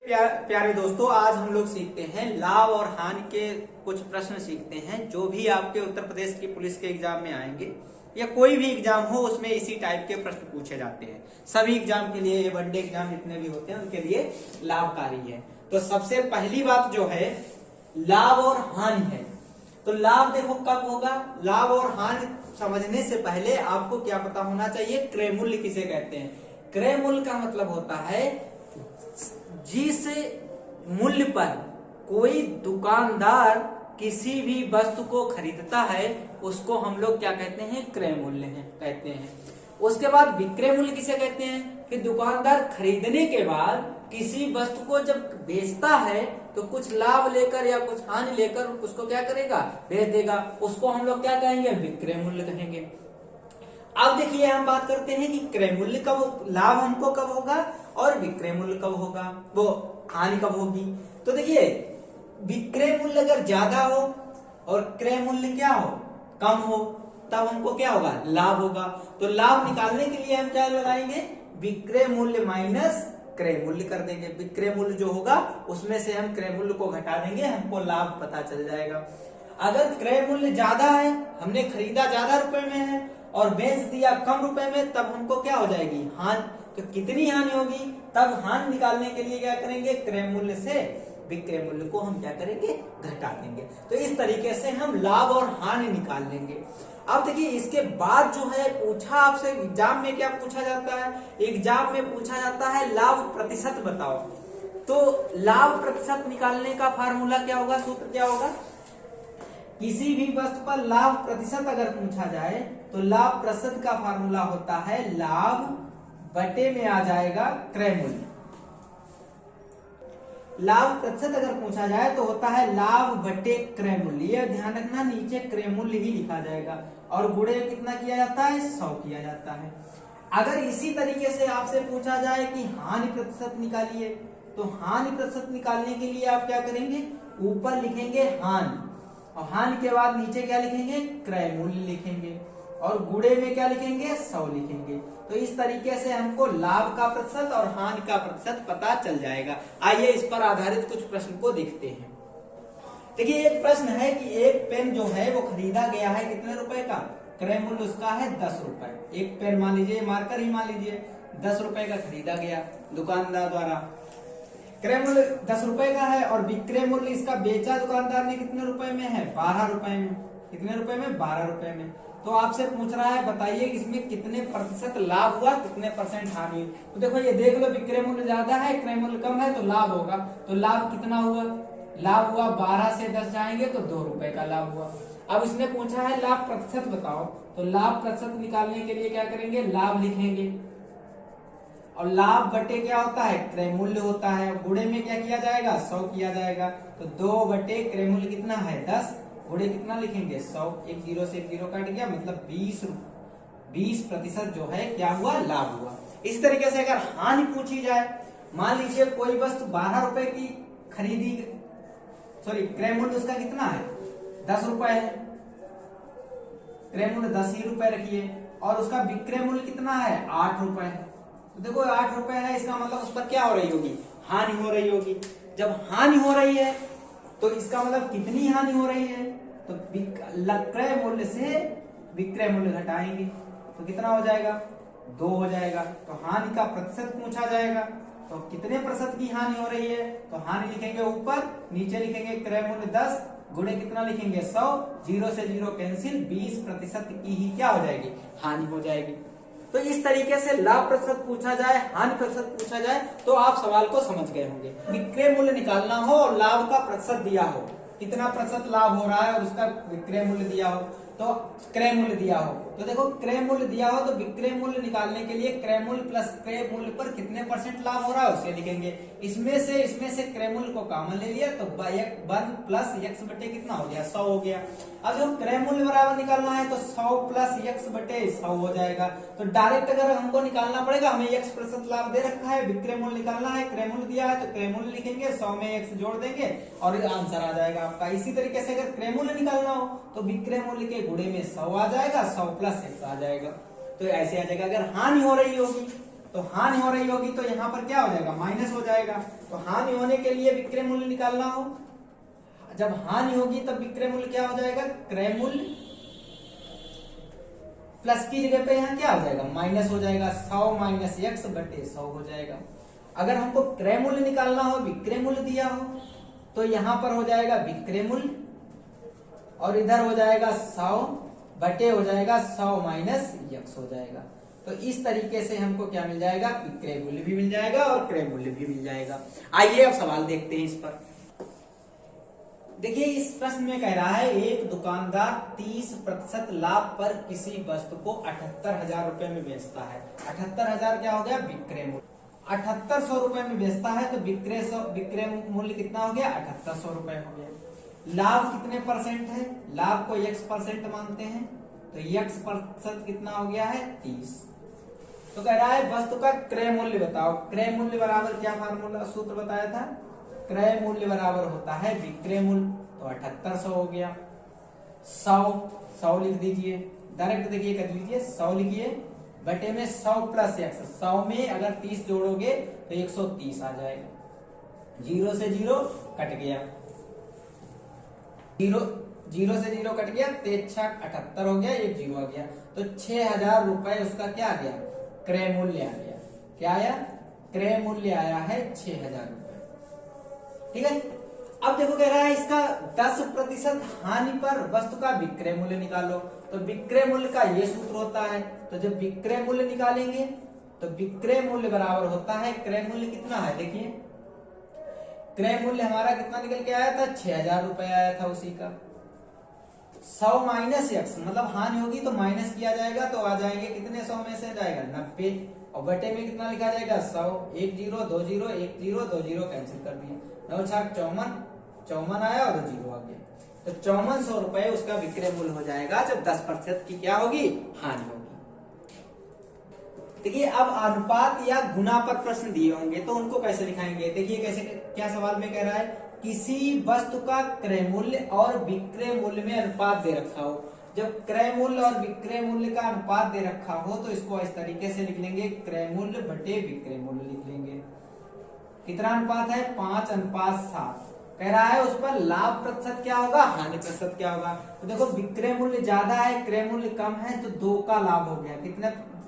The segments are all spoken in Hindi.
प्यारे दोस्तों, आज हम लोग सीखते हैं लाभ और हानि के कुछ प्रश्न सीखते हैं जो भी आपके उत्तर प्रदेश की पुलिस के एग्जाम में आएंगे या कोई भी एग्जाम हो उसमें इसी टाइप के प्रश्न पूछे जाते हैं। सभी एग्जाम के लिए, वनडे एग्जाम जितने भी होते हैं उनके लिए लाभकारी है। तो सबसे पहली बात जो है लाभ और हानि है। तो लाभ देखो कब होगा। लाभ और हानि समझने से पहले आपको क्या पता होना चाहिए, क्रय मूल्य किसे कहते हैं। क्रय मूल्य का मतलब होता है जिस मूल्य पर कोई दुकानदार किसी भी वस्तु को खरीदता है उसको हम लोग क्या कहते हैं, क्रय मूल्य कहते हैं। उसके बाद विक्रय मूल्य किसे कहते हैं कि दुकानदार खरीदने के बाद किसी वस्तु को जब बेचता है तो कुछ लाभ लेकर या कुछ हानि लेकर उसको क्या करेगा, बेच देगा। उसको हम लोग क्या कहेंगे, विक्रय मूल्य कहेंगे। अब देखिए हम बात करते हैं कि क्रय मूल्य कब, लाभ हमको कब होगा और विक्रय मूल्य कब होगा, वो हानि कब होगी। तो देखिए विक्रय मूल्य अगर ज्यादा हो और क्रय मूल्य क्या हो, कम हो, तब हमको क्या होगा, लाभ होगा। तो लाभ निकालने के लिए हम क्या लगाएंगे, विक्रय मूल्य माइनस क्रय मूल्य कर देंगे। विक्रय मूल्य जो होगा उसमें से हम क्रय मूल्य को घटा देंगे, हमको लाभ पता चल जाएगा। अगर क्रय मूल्य ज्यादा है, हमने खरीदा ज्यादा रुपए में है और बेच दिया कम रुपए में, तब हमको क्या हो जाएगी, हानि। तो कितनी हानि होगी, तब हानि निकालने के लिए क्या करेंगे, क्रय मूल्य से विक्रय मूल्य को हम क्या करेंगे, घटा देंगे। तो इस तरीके से हम लाभ और हानि निकाल लेंगे। अब देखिए इसके बाद जो है पूछा आपसे एग्जाम में क्या पूछा जाता है, एग्जाम में पूछा जाता है लाभ प्रतिशत बताओ। तो लाभ प्रतिशत निकालने का फार्मूला क्या होगा, सूत्र क्या होगा। किसी भी वस्तु पर लाभ प्रतिशत अगर पूछा जाए तो लाभ प्रतिशत का फार्मूला होता है लाभ बटे में आ जाएगा क्रय मूल्य। लाभ प्रतिशत अगर पूछा जाए तो होता है लाभ बटे क्रय मूल्य। ये ध्यान रखना, नीचे क्रय मूल्य ही लिखा जाएगा और गुणे कितना किया जाता है, 100 किया जाता है। अगर इसी तरीके से आपसे पूछा जाए कि हानि प्रतिशत निकालिए, तो हानि प्रतिशत निकालने के लिए आप क्या करेंगे, ऊपर लिखेंगे हानि और हानि के बाद नीचे क्या लिखेंगे, क्रय मूल्य लिखेंगे और गुणे में क्या लिखेंगे, 100 लिखेंगे। तो इस तरीके से हमको लाभ का प्रतिशत और हानि का प्रतिशत पता चल जाएगा। आइए इस पर आधारित कुछ प्रश्न को देखते हैं। देखिए एक प्रश्न है कि एक पेन जो है वो खरीदा गया है कितने रुपए का, क्रय मूल्य उसका है 10 रुपए। एक पेन मान लीजिए, मार्कर ही मान लीजिए, 10 रुपए का खरीदा गया दुकानदार द्वारा। क्रय मूल्य 10 रुपए का है और विक्रय मूल्य इसका बेचा दुकानदार ने कितने रुपए में है, 12 रुपए में। कितने रुपए में, 12 रुपए में। तो आपसे पूछ रहा है बताइए इसमें कितने प्रतिशत लाभ हुआ, कितने परसेंट हानि हुई। तो देखो ये देख लो, विक्रय मूल्य ज्यादा है, क्रय मूल्य कम है, तो लाभ होगा। तो लाभ कितना हुआ, लाभ हुआ 12 से 10 जाएंगे तो 2 रुपए का लाभ हुआ। अब इसने पूछा है लाभ प्रतिशत बताओ, तो लाभ प्रतिशत निकालने के लिए क्या करेंगे, लाभ लिखेंगे और लाभ बटे क्या होता है, क्रय मूल्य होता है। गुणे में क्या किया जाएगा, 100 किया जाएगा। तो 2 बटे क्रय मूल्य कितना है, 10, गुणे कितना लिखेंगे, 100। एक जीरो से एक जीरो कट गया, मतलब 20% जो है क्या हुआ, लाभ हुआ। इस तरीके से अगर हानि पूछी जाए, मान लीजिए कोई वस्तु 12 रुपए की खरीदी, सॉरी क्रय मूल्य उसका कितना है, 10 रुपए है, क्रय मूल्य 10 ही रुपए रखिए और उसका विक्रय मूल्य कितना है, 8 रुपए है। तो देखो 8 रुपए है, इसका मतलब उस पर क्या हो रही होगी, हानि हो रही होगी। जब हानि हो रही है तो इसका मतलब कितनी हानि हो रही है, तो क्रय मूल्य से विक्रय मूल्य घटाएंगे तो कितना हो जाएगा, 2 हो जाएगा। तो हानि का प्रतिशत पूछा जाएगा, तो कितने प्रतिशत की हानि हो रही है, तो हानि लिखेंगे ऊपर, नीचे लिखेंगे क्रय मूल्य 10, गुणे कितना लिखेंगे, 100, जीरो से जीरो कैंसिल, 20% की ही क्या हो जाएगी, हानि हो जाएगी। तो इस तरीके से लाभ प्रतिशत पूछा जाए, हानि प्रतिशत पूछा जाए तो आप सवाल को समझ गए होंगे। विक्रय मूल्य निकालना हो और लाभ का प्रतिशत दिया हो, कितना प्रतिशत लाभ हो रहा है और उसका विक्रय मूल्य दिया हो, तो क्रय मूल्य दिया हो, तो देखो क्रय मूल्य दिया हो तो विक्रय मूल्य निकालने के लिए क्रय मूल्य प्लस क्रय मूल्य पर कितने परसेंट लाभ हो रहा है उसे लिखेंगे। इसमें से क्रय मूल्य को कॉमन ले लिया तो 1 प्लस x बटे कितना हो गया, 100 हो गया। अब जब क्रय मूल्य बराबर निकालना है तो 100 प्लस x बटे 100 हो जाएगा। तो डायरेक्ट अगर हमको निकालना पड़ेगा, हमें x प्रतिशत लाभ दे रखा है, विक्रय मूल्य निकालना है, क्रय मूल्य दिया है तो क्रय मूल्य लिखेंगे, 100 में x जोड़ देंगे और आंसर आ जाएगा आपका। इसी तरीके से अगर क्रय मूल्य निकालना हो तो विक्रय मूल्य के गुणे में 100 आ जाएगा, 100 प्लस x आ जाएगा। तो ऐसे आ जाएगा। अगर हानि हो रही होगी तो हानि हो रही होगी तो यहाँ पर क्या हो जाएगा, माइनस हो जाएगा। तो हानि होने के लिए विक्रय मूल्य निकालना हो, जब हानि होगी तब विक्रय मूल्य क्या हो जाएगा, क्रय मूल्य, प्लस की जगह पे यहाँ क्या हो जाएगा, माइनस हो जाएगा। 100 माइनस x बटे 100 हो जाएगा। अगर हमको क्रय मूल्य निकालना हो, विक्रय मूल्य दिया हो, तो यहाँ पर हो जाएगा विक्रय मूल्य और इधर हो जाएगा 100 बटे हो जाएगा 100 माइनस x हो जाएगा। तो इस तरीके से हमको क्या मिल जाएगा, विक्रय मूल्य भी मिल जाएगा और क्रय मूल्य भी मिल जाएगा। आइए अब सवाल देखते हैं इस पर। देखिए इस प्रश्न में कह रहा है एक दुकानदार 30% लाभ पर किसी वस्तु को 78,000 रुपए में बेचता है। 78,000 क्या हो गया, विक्रय मूल्य। 7800 रुपए में बेचता है तो विक्रय मूल्य कितना हो गया, 7800 रुपए हो गया। लाभ कितने परसेंट है, लाभ को x% मानते हैं तो x% कितना हो गया है, 30। तो कह रहा है वस्तु का क्रय मूल्य बताओ। क्रय मूल्य बराबर क्या फार्मूला सूत्र बताया था, क्रय मूल्य बराबर होता है विक्रय मूल्य, तो 7800 हो गया। 100 लिख दीजिए, डायरेक्ट देखिए कर लीजिए, 100 लिखिए बटे में 100 प्लस x, 100 में अगर 30 जोड़ोगे तो 130 आ जाएगा। 0 से 0 कट गया, 0 से 0 कट गया, 78 हो गया, एक 0 आ गया, तो 6000 रुपए उसका क्या आ गया, क्रय मूल्य आ गया। क्या आया, क्रय मूल्य आया है 6000 रुपए। ठीक है। अब देखो कह रहा है इसका 10% हानि पर वस्तु का विक्रय मूल्य निकालो। तो विक्रय मूल्य का ये सूत्र होता है, तो जब विक्रय मूल्य निकालेंगे तो विक्रय मूल्य बराबर होता है, क्रय मूल्य कितना है, देखिए क्रय मूल्य हमारा कितना निकल के आया था, 6000 रुपए आया था उसी का। 100 माइनस x मतलब हानि होगी तो माइनस किया जाएगा, तो आ जाएंगे कितने, 100 में से जाएगा 90 और बटे में कितना लिखा जाएगा, 100। 1 0 2 0 1 0 2 0 कैंसिल कर दिया, 9 6 54 आया और 0 आ गया। तो 5400 रुपए उसका विक्रय मूल्य हो जाएगा जब 10% की क्या होगी, हानि होगी। देखिए अब अनुपात या गुना पर प्रश्न दिए होंगे तो उनको कैसे लिखाएंगे, देखिए कैसे, क्या सवाल में कह रहा है, किसी वस्तु का क्रय मूल्य और विक्रय मूल्य में अनुपात दे रखा हो। जब क्रय मूल्य और विक्रय मूल्य का अनुपात दे रखा हो तो इसको इस तरीके से लिख लेंगे, क्रय मूल्य बटे विक्रय मूल्य लिख लेंगे। कितना अनुपात है, 5:7। कह रहा है उस पर लाभ प्रतिशत क्या होगा, हानि प्रतिशत क्या होगा। तो देखो विक्रय मूल्य ज्यादा है, क्रय मूल्य कम है, तो 2 का लाभ हो गया।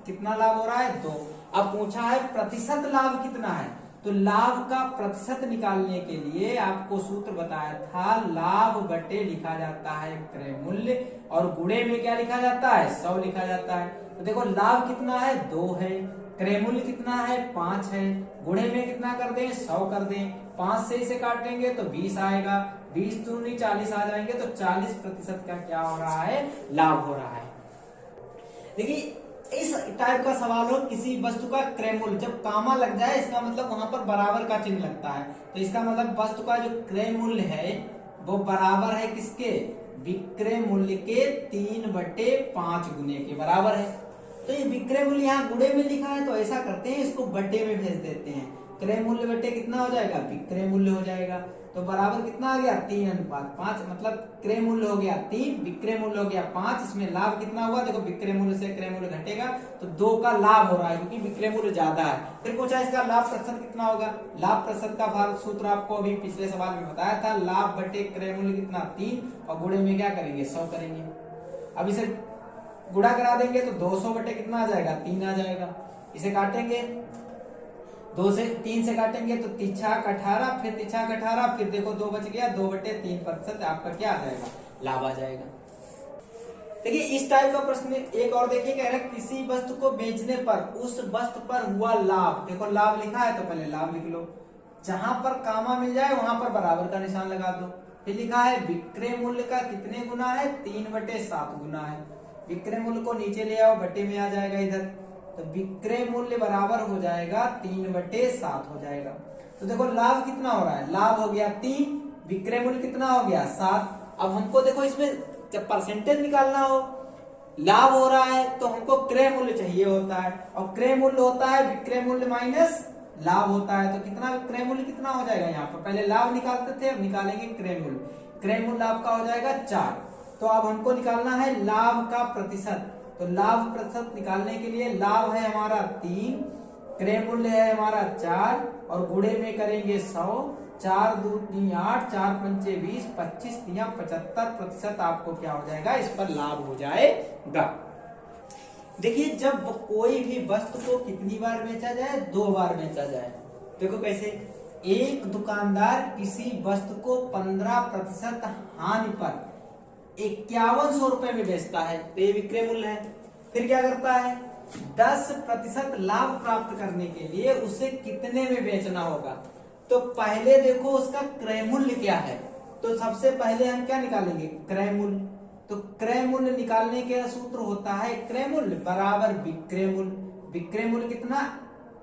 कितना लाभ हो रहा है, 2। अब पूछा है प्रतिशत लाभ कितना है, तो लाभ का प्रतिशत निकालने के लिए आपको सूत्र बताया था, लाभ बटे लिखा जाता है क्रय मूल्य और गुणे में क्या लिखा जाता है, 100 लिखा जाता है। तो देखो लाभ कितना है, 2 है, क्रय मूल्य कितना है, 5 है, गुणे में कितना कर दें, 100 कर दें। 5 से इसे काटेंगे तो 20 आएगा, 20 दूनी 40 आ जाएंगे, तो 40% का क्या हो रहा है, लाभ हो रहा है। देखिए इस टाइप का सवाल हो, किसी वस्तु का क्रय मूल्य, जब कामा लग जाए इसका मतलब वहां पर बराबर का चिन्ह लगता है, तो इसका मतलब वस्तु का जो क्रय मूल्य है वो बराबर है किसके, विक्रय मूल्य के 3/5 गुने के बराबर है। तो ये विक्रय मूल्य यहाँ गुणे में लिखा है, तो ऐसा करते हैं इसको बटे में भेज देते हैं। क्रय मूल्य बटे कितना हो जाएगा, विक्रय मूल्य हो जाएगा, तो बराबर कितना आ गया, 3:5। मतलब क्रय मूल्य हो गया 3, विक्रय मूल्य हो गया 5। इसमें लाभ कितना हुआ, देखो विक्रय मूल्य से क्रय मूल्य घटेगा तो 2 का लाभ हो रहा है क्योंकि विक्रय मूल्य ज्यादा है। फिर पूछा इसका लाभ प्रतिशत कितना होगा। लाभ प्रतिशत का सूत्र आपको अभी पिछले सवाल में बताया था, लाभ बटे क्रय मूल्य कितना, 3 और गुणे में क्या करेंगे, 100 करेंगे। अब इसे गुणा करा देंगे तो 200 बटे कितना आ जाएगा, 3 आ जाएगा। इसे काटेंगे 3 से काटेंगे तो 3 × 18, फिर 3 × 18, फिर देखो 2 बच गया, 2/3% आपका क्या आ जाएगा, लाभ आ जाएगा। देखिए इस टाइप का प्रश्न एक और देखिए, कह रहा है किसी वस्तु को बेचने पर उस वस्तु पर हुआ लाभ। देखो लाभ लिखा है तो पहले लाभ लिख लो, जहां पर कामा मिल जाए वहां पर बराबर का निशान लगा दो। फिर लिखा है विक्रय मूल्य का कितने गुना है, 3/7 गुना है। विक्रय मूल्य को नीचे ले आओ, बटे में आ जाएगा इधर, तो विक्रय मूल्य बराबर हो जाएगा 3/7 हो जाएगा। तो देखो लाभ कितना हो रहा है, लाभ हो गया 3, विक्रय मूल्य कितना हो गया 7। अब हमको देखो इसमें जब परसेंटेज निकालना हो, लाभ हो रहा है तो हमको क्रय मूल्य चाहिए होता है, और क्रय मूल्य होता है विक्रय मूल्य माइनस लाभ होता है। तो कितना क्रय मूल्य कितना हो जाएगा, यहाँ पर पहले लाभ निकालते थे, अब निकालेंगे क्रय मूल्य। क्रय मूल्य आपका हो जाएगा 4। तो अब हमको निकालना है लाभ का प्रतिशत। तो लाभ प्रतिशत निकालने के लिए लाभ है हमारा 3 क्रय मूल्य है हमारा 4 और गुणे में करेंगे 100, 4 2 3 8, 4 पंचे 20, 25 3 75% आपको क्या हो जाएगा, इस पर लाभ हो जाएगा। देखिए जब कोई भी वस्तु को कितनी बार बेचा जाए, 2 बार बेचा जाए। देखो कैसे, एक दुकानदार किसी वस्तु को 15% हानि पर 5100 रुपए में बेचता है, तो ये विक्रय मूल्य है। फिर क्या करता है, 10% लाभ प्राप्त करने के लिए उसे कितने में बेचना होगा। तो पहले देखो उसका क्रय मूल्य क्या है, तो सबसे पहले हम क्या निकालेंगे, क्रय मूल्य। तो क्रय मूल्य निकालने के सूत्र होता है क्रय मूल्य बराबर विक्रय मूल्य। विक्रय मूल्य कितना,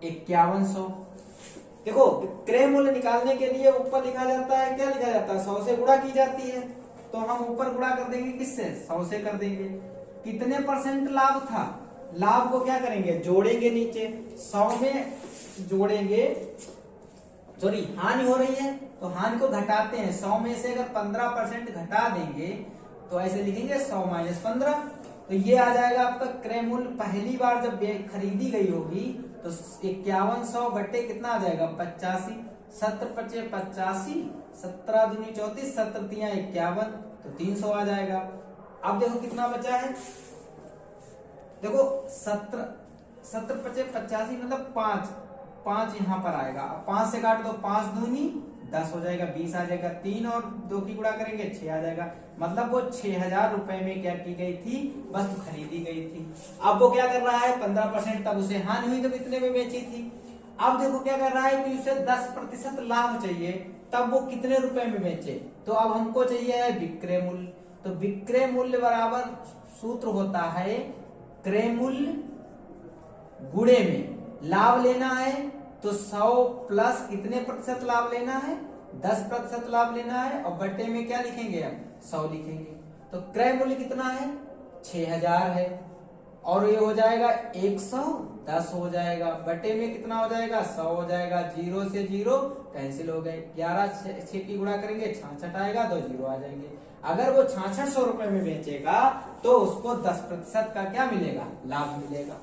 5100। देखो क्रय मूल्य निकालने के लिए ऊपर लिखा जाता है, क्या लिखा जाता है, 100 से गुणा की जाती है। तो हम ऊपर गुणा कर देंगे किससे, 100 से कर देंगे। कितने % लाभ था, लाभ को क्या करेंगे, जोड़ेंगे नीचे, 100 में जोड़ेंगे, सॉरी हानि हो रही है तो हानि को घटाते हैं। 100 में से अगर 15% घटा देंगे तो ऐसे लिखेंगे 100 - 15, तो ये आ जाएगा आपका क्रय मूल्य। पहली बार जब खरीदी गई होगी तो 5100 बटे कितना आ जाएगा, 85, 70 पचे 85, 17 दूनी 34, 17 तिया 51, तो 300 आ जाएगा। अब देखो कितना बचा है, देखो 17 पचे 85 मतलब 5 यहाँ पर आएगा। 5 से काट दो, 5 दूनी 10 हो जाएगा, 20 आ जाएगा, 3 और 2 की गुणा करेंगे 6 आ जाएगा। मतलब वो 6000 रुपए में क्या की गई थी, वस्तु खरीदी गई थी। अब वो क्या कर रहा है, 15%, तब उसे हानि हुई तो कितने में बेची थी। अब देखो क्या कर रहा है कि उसे 10% लाभ चाहिए, तब वो कितने रुपए में बेचे, तो अब हमको चाहिए है विक्रय मूल्य। तो विक्रय मूल्य बराबर सूत्र होता है क्रय मूल्य गुणे में लाभ लेना है, तो 100 प्लस कितने % लाभ लेना है, 10% लाभ लेना है, और बटे में क्या लिखेंगे हम, 100 लिखेंगे। तो क्रय मूल्य कितना है, 6000 है, और ये हो जाएगा 110 हो जाएगा, बटे में कितना हो जाएगा, 100 हो जाएगा। 0 से 0 कैंसिल हो गए, 11 6 की गुणा करेंगे 66 आएगा, 2 0 आ जाएंगे। अगर वो 6600 रुपए में बेचेगा तो उसको 10% का क्या मिलेगा, लाभ मिलेगा।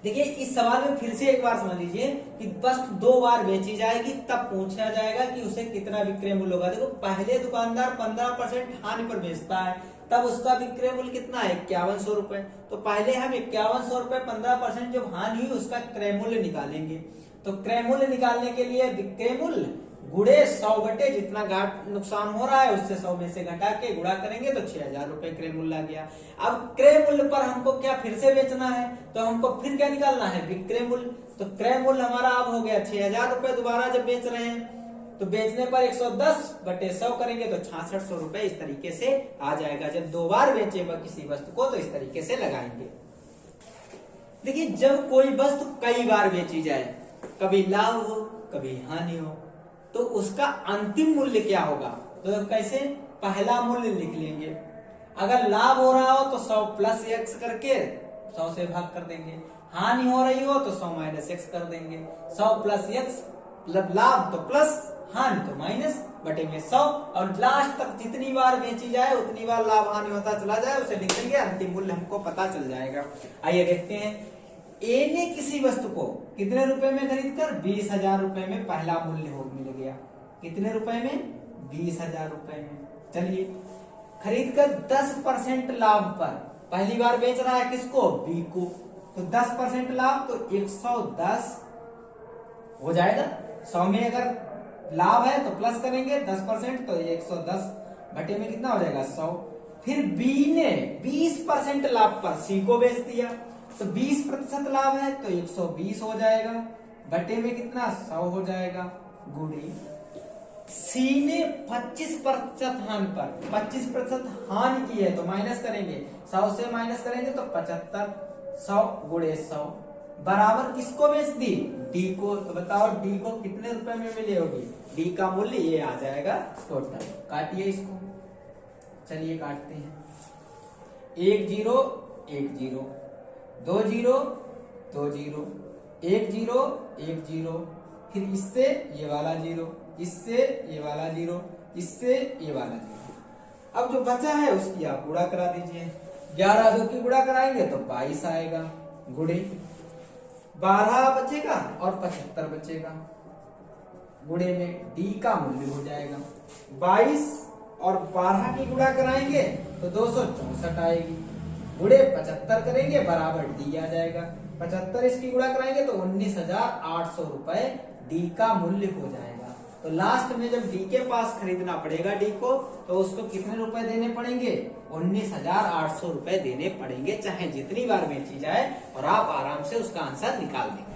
देखिए इस सवाल में फिर से एक बार समझ लीजिए कि वस्तु 2 बार बेची जाएगी, तब पूछा जाएगा कि उसे कितना विक्रय मूल्य होगा। देखो पहले दुकानदार 15% हानि पर बेचता है, तब उसका विक्रय मूल्य कितना है, 5100 रुपए। तो पहले हम 5100 रुपए 15% जो हानि हुई उसका क्रय मूल्य निकालेंगे। तो क्रय मूल्य निकालने के लिए विक्रय मूल्य गुणे 100 बटे जितना घाट नुकसान हो रहा है उससे 100 में से घटा के गुणा करेंगे तो 6000 रुपए क्रय मूल्य आ गया। अब क्रय मूल्य पर हमको क्या फिर से बेचना है, तो हमको फिर क्या निकालना है, विक्रय मूल्य। तो क्रय मूल्य हमारा अब हो गया 6000 रुपए, दोबारा जब बेच रहे हैं तो बेचने पर 110 बटे 100 करेंगे तो 6600 रुपए इस तरीके से आ जाएगा। जब 2 बार बेचे किसी वस्तु को तो इस तरीके से लगाएंगे। देखिए जब कोई वस्तु कई बार बेची जाए, कभी लाभ हो कभी हानि हो, तो उसका अंतिम मूल्य क्या होगा, तो कैसे, पहला मूल्य लिख लेंगे। अगर लाभ हो रहा हो तो 100 प्लस x करके 100 से भाग कर देंगे, हानि हो रही हो तो 100 माइनस x कर देंगे। 100 प्लस x मतलब लाभ तो प्लस, हानि तो माइनस, बटे में 100, और लास्ट तक जितनी बार बेची जाए उतनी बार लाभ हानि होता चला जाए उसे लिख देंगे, अंतिम मूल्य हमको पता चल जाएगा। आइए देखते हैं, ए ने किसी वस्तु को कितने रुपए में खरीद कर 20000 रुपए में पहला मूल्य हो मिल गया। कितने रुपए में, 20000 रुपए में। चलिए खरीद कर 10% लाभ पर पहली बार बेच रहा है किसको, बी को, तो 10% लाभ तो 110 हो जाएगा। 100 में अगर लाभ है तो प्लस करेंगे 10% तो 110 बटे में कितना हो जाएगा, 100। फिर बी ने 20% लाभ पर सी को बेच दिया, तो 20% लाभ है तो 120 हो जाएगा, बटे में कितना, 100 हो जाएगा, गुणे सी ने 25% हानि पर 25% हानि की है तो माइनस करेंगे, 100 से माइनस करेंगे तो 75, 100 गुणे 100 बराबर किसको बेच दी, डी को। तो बताओ डी को कितने रुपए में मिली होगी, डी का मूल्य ये आ जाएगा टोटल। काटिए इसको, चलिए काटते हैं। 1 0 1 0, 2 0 2 0, 1 0 1 0, फिर इससे ये वाला 0, इससे ये वाला 0, इससे ये वाला 0। अब जो बचा है उसकी आप गुणा करा दीजिए। 11 2 की गुणा कराएंगे तो 22 आएगा, गुणे 12 बचेगा और 75 बचेगा, गुणे में डी का मूल्य हो जाएगा 22 और 12 की गुणा कराएंगे तो 264 आएगी, गुणे 75 करेंगे बराबर डी आ जाएगा, 75 इसकी गुणा कराएंगे तो 19,800 रुपए डी का मूल्य हो जाएगा। तो लास्ट में जब डी के पास खरीदना पड़ेगा डी को, तो उसको कितने रुपए देने पड़ेंगे? 19,800 रुपए देने पड़ेंगे, चाहे जितनी बार बेची जाए, और आप आराम से उसका आंसर निकाल देंगे।